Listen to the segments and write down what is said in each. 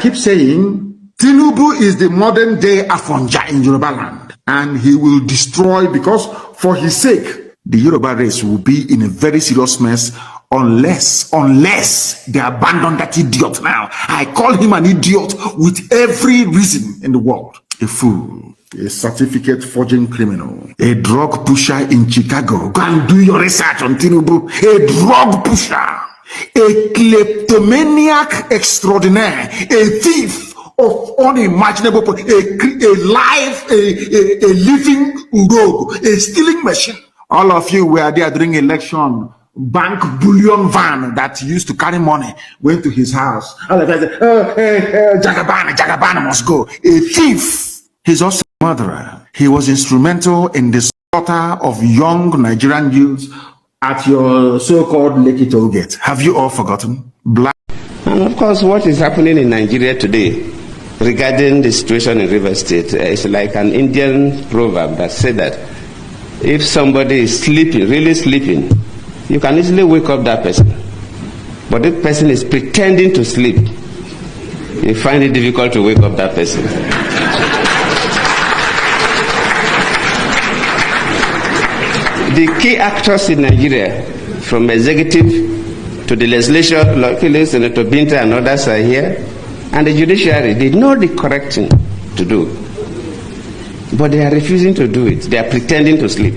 Keep saying Tinubu is the modern day Afonja in Yoruba land, and he will destroy, because for his sake, the Yoruba race will be in a very serious mess unless they abandon that idiot now. I call him an idiot with every reason in the world. A fool, a certificate forging criminal, a drug pusher in Chicago. Go and do your research on Tinubu. A drug pusher, a kleptomaniac extraordinaire, a thief of unimaginable, a living rogue, a stealing machine. All of you were there during election. Bank bullion van that used to carry money went to his house. All of us said, Jagaban must go. A thief. He's also a murderer. He was instrumental in the slaughter of young Nigerian youths at your so-called Lekki toll gate. Have you all forgotten? And of course, what is happening in Nigeria today regarding the situation in Rivers State is like an Indian proverb that said that if somebody is sleeping, really sleeping, you can easily wake up that person. But if the person is pretending to sleep, you find it difficult to wake up that person. The key actors in Nigeria, from executive to the legislature, luckily Senator Binta and others are here, and the judiciary, they know the correct thing to do. But they are refusing to do it. They are pretending to sleep.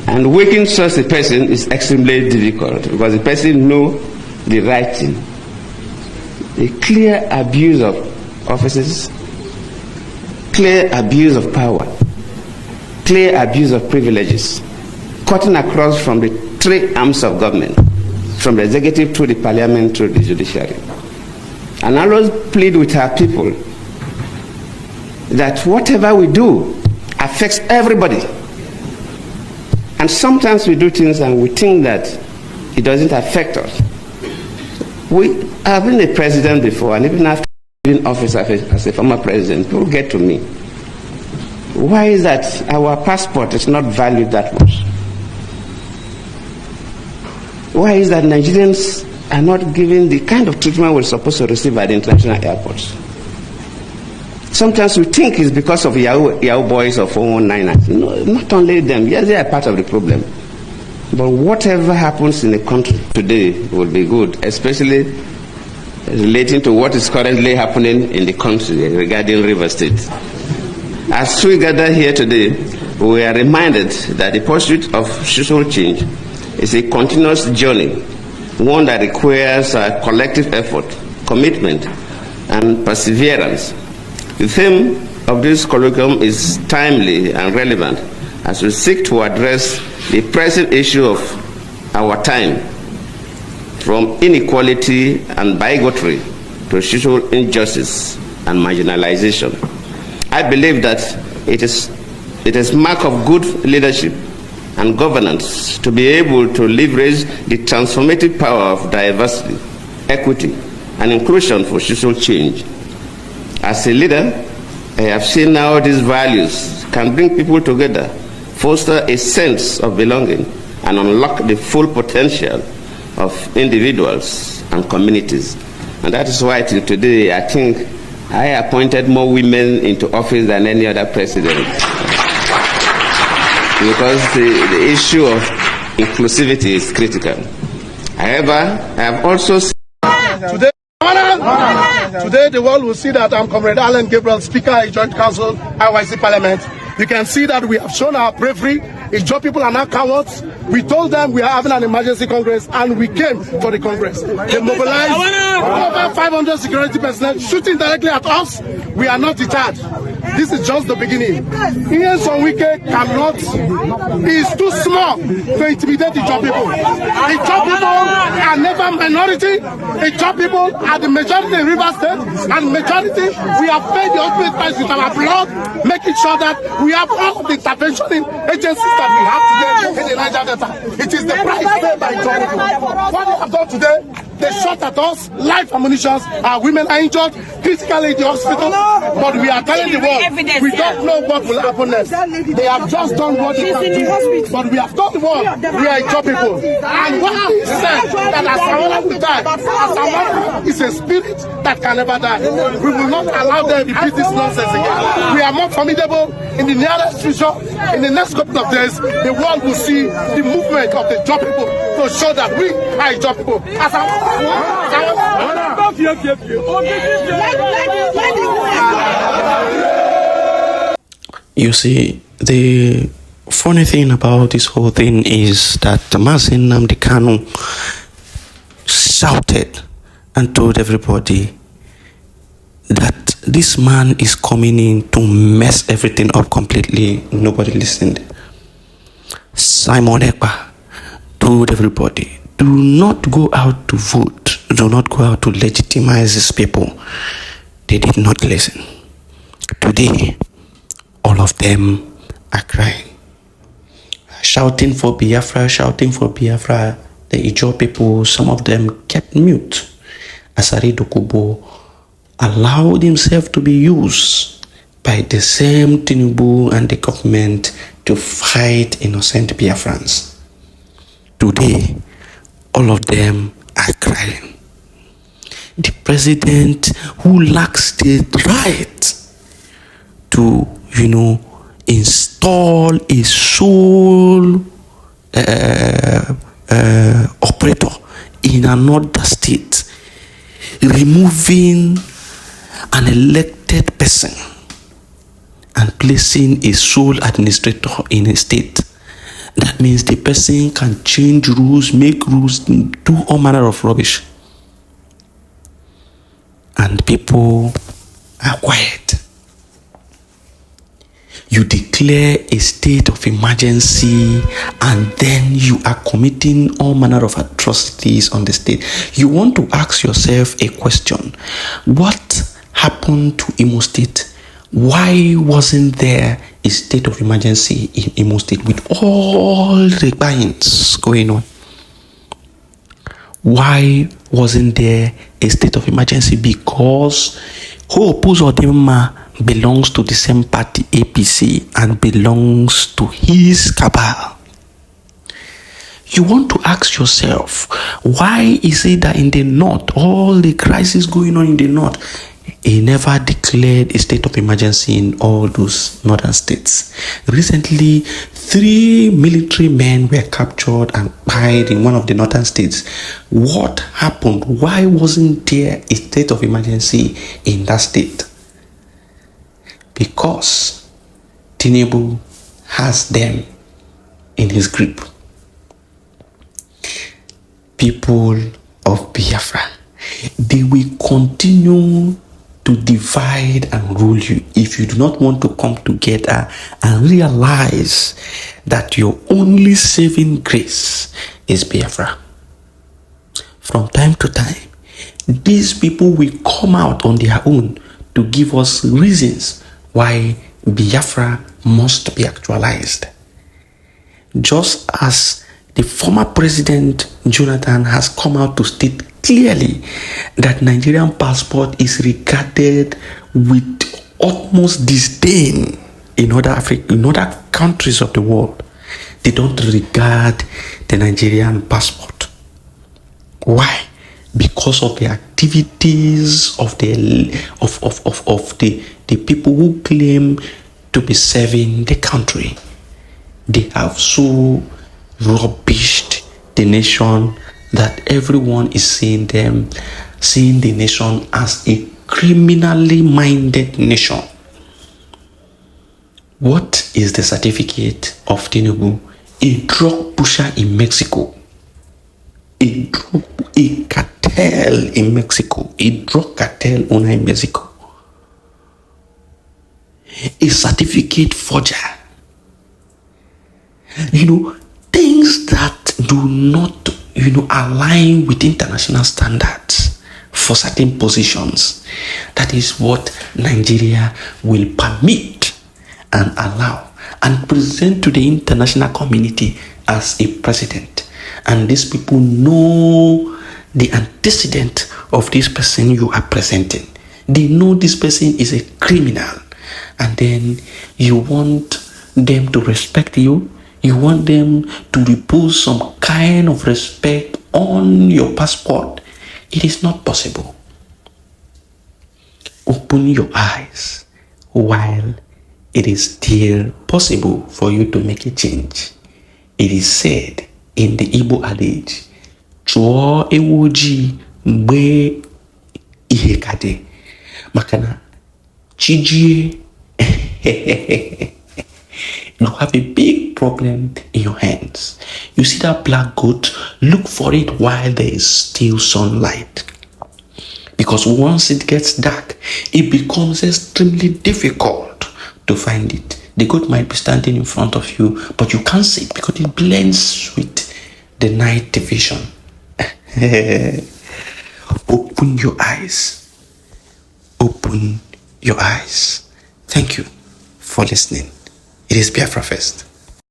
And waking such a person is extremely difficult because the person knows the right thing. A clear abuse of offices, clear abuse of power, clear abuse of privileges, cutting across from the three arms of government, from the executive to the parliament to the judiciary. And I always plead with our people that whatever we do affects everybody. And sometimes we do things and we think that it doesn't affect us. I've been a president before, and even after being office as a former president, people get to me. Why is that our passport is not valued that much? Why is that Nigerians are not given the kind of treatment we're supposed to receive at the international airports? Sometimes we think it's because of Yahoo boys or 419ers. No, not only them. Yes, they are part of the problem. But whatever happens in the country today will be good, especially relating to what is currently happening in the country regarding Rivers State. As we gather here today, we are reminded that the pursuit of social change is a continuous journey, one that requires a collective effort, commitment, and perseverance. The theme of this curriculum is timely and relevant as we seek to address the present issue of our time, from inequality and bigotry to social injustice and marginalization. I believe that it is mark of good leadership and governance to be able to leverage the transformative power of diversity, equity, and inclusion for social change. As a leader, I have seen how these values can bring people together, foster a sense of belonging, and unlock the full potential of individuals and communities. And that is why till today, I think I appointed more women into office than any other president. Because the issue of inclusivity is critical. However, I have also seen Today, the world will see that I'm Comrade Alan Gabriel, Speaker of Joint Council, IYC Parliament. You can see that we have shown our bravery. Ijaw people are not cowards. We told them we are having an emergency Congress, and we came for the Congress. They mobilized over 500 security personnel shooting directly at us. We are not deterred. This is just the beginning. Ian Sonwike cannot, he is too small to intimidate Ijaw people. Ijaw people are never minority. Ijaw people are the majority in Rivers State, and majority, we have paid the ultimate price with our blood, making sure that we have all the intervention agencies that we have today in the Niger Delta. It is the price paid by Ijaw people. What we have done today They shot at us, live ammunition. Our women are injured, critically in the hospital. But we are telling the world, we don't know what will happen next. They have just done what they can do. But we have told the world, we are Ijaw people. And what he said, that Asawara will die. Asawara is a spirit that can never die. We will not allow them to repeat this nonsense again. We are more formidable in the nearest future. In the next couple of days, the world will see the movement of the Ijaw people to show that we are Ijaw people. You see, the funny thing about this whole thing is that Mazin Nnamdi Kanu shouted and told everybody that this man is coming in to mess everything up completely. Nobody listened. Simon Ekpa told everybody, do not go out to vote. Do not go out to legitimize these people. They did not listen. Today, all of them are crying. Shouting for Biafra, shouting for Biafra. The Ijaw people, some of them kept mute. Asari Dokubo allowed himself to be used by the same Tinubu and the government to fight innocent Biafrans. Today, all of them are crying. The president who lacks the right to, install a sole operator in another state, removing an elected person and placing a sole administrator in a state. That means the person can change rules, make rules, do all manner of rubbish. And people are quiet. You declare a state of emergency and then you are committing all manner of atrocities on the state. You want to ask yourself a question. What happened to Imo State? Why wasn't there a state of emergency in Imo State with all the buyings going on? Why wasn't there a state of emergency? Because Hope Uzodinma belongs to the same party, APC, and belongs to his cabal. You want to ask yourself, why is it that in the north, all the crisis going on in the north, he never declared a state of emergency in all those northern states? Recently, 3 military men were captured and died in one of the northern states. What happened? Why wasn't there a state of emergency in that state? Because Tinubu has them in his grip. People of Biafra, they will continue to divide and rule you if you do not want to come together and realize that your only saving grace is Biafra. From time to time, these people will come out on their own to give us reasons why Biafra must be actualized. Just as the former president Jonathan has come out to state clearly that Nigerian passport is regarded with utmost disdain in other countries of the world. They don't regard the Nigerian passport. Why? Because of the activities of the people who claim to be serving the country. They have so rubbished the nation that everyone is seeing the nation as a criminally minded nation. What is the certificate of Tinubu? A drug pusher in Mexico. A cartel in Mexico. A drug cartel owner in Mexico. A certificate forger. Things that do not, align with international standards for certain positions. That is what Nigeria will permit and allow and present to the international community as a precedent. And these people know the antecedent of this person you are presenting. They know this person is a criminal, and then you want them to respect you. You want them to repose some kind of respect on your passport. It is not possible. Open your eyes while it is still possible for you to make a change. It is said in the Igbo adage, chụọ ewu ojii mgbe ihe ka dị, maka na chijie you have a big problem in your hands. You see that black goat, look for it while there is still sunlight. Because once it gets dark, it becomes extremely difficult to find it. The goat might be standing in front of you, but you can't see it because it blends with the night vision. Open your eyes. Open your eyes. Thank you for listening. It is Biafra Fest.